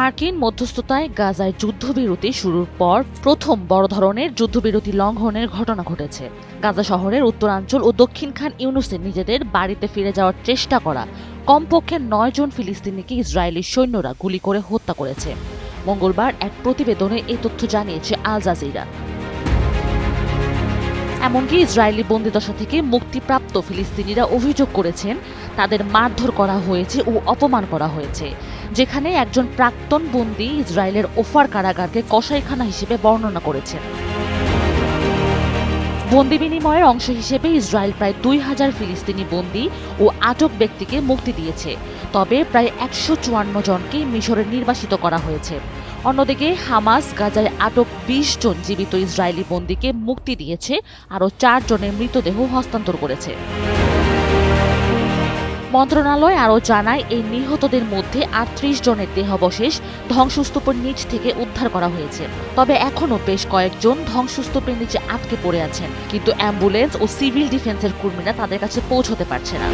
মার্কিন মধ্যস্থতায় গাজায় যুদ্ধবিরতি শুরুর পর প্রথম বড় ধরনের যুদ্ধবিরতি লঙ্ঘনের ঘটনা ঘটেছে। গাজা শহরের উত্তরাঞ্চল ও দক্ষিণ খান ইউনুসে নিজেদের বাড়িতে ফিরে যাওয়ার চেষ্টা করা কমপক্ষে 9 জন ফিলিস্তিনিকে ইসরায়েলি সৈন্যরা গুলি করে হত্যা করেছে। মঙ্গলবার এক প্রতিবেদনে এই তথ্য জানিয়েছে আল জাজিরা। এমনকি ইসরায়েলি বন্দিদশা থেকে মুক্তিপ্রাপ্ত ফিলিস্তিনিরা অভিযোগ করেছেন তাদের মারধর করা হয়েছে ও অপমান করা হয়েছে, যেখানে একজন প্রাক্তন বন্দী ইসরায়েলের ওফার কারাগারকে কসাইখানা হিসেবে বর্ণনা করেছেন। বন্দি বিনিময়ের অংশ হিসেবে ইসরায়েল প্রায় 2000 ফিলিস্তিনি বন্দী ও আটক ব্যক্তিকে মুক্তি দিয়েছে, তবে প্রায় 154 জনকে মিশরে নির্বাসিত করা হয়েছে। অন্যদিকে হামাস গাজায় আটক 20 জন জীবিত ইসরায়েলি বন্দীকে মুক্তি দিয়েছে, আরও 4 জনের মৃতদেহ হস্তান্তর করেছে। মন্ত্রণালয় আরও জানায় এই নিহতদের মধ্যে 38 জনের দেহাবশেষ ধ্বংসস্তূপের নিচ থেকে উদ্ধার করা হয়েছে। তবে এখনও বেশ কয়েকজন ধ্বংসস্তূপের নিচে আটকে পড়ে আছেন, কিন্তু অ্যাম্বুলেন্স ও সিভিল ডিফেন্সের কর্মীরা তাদের কাছে পৌঁছতে পারছে না।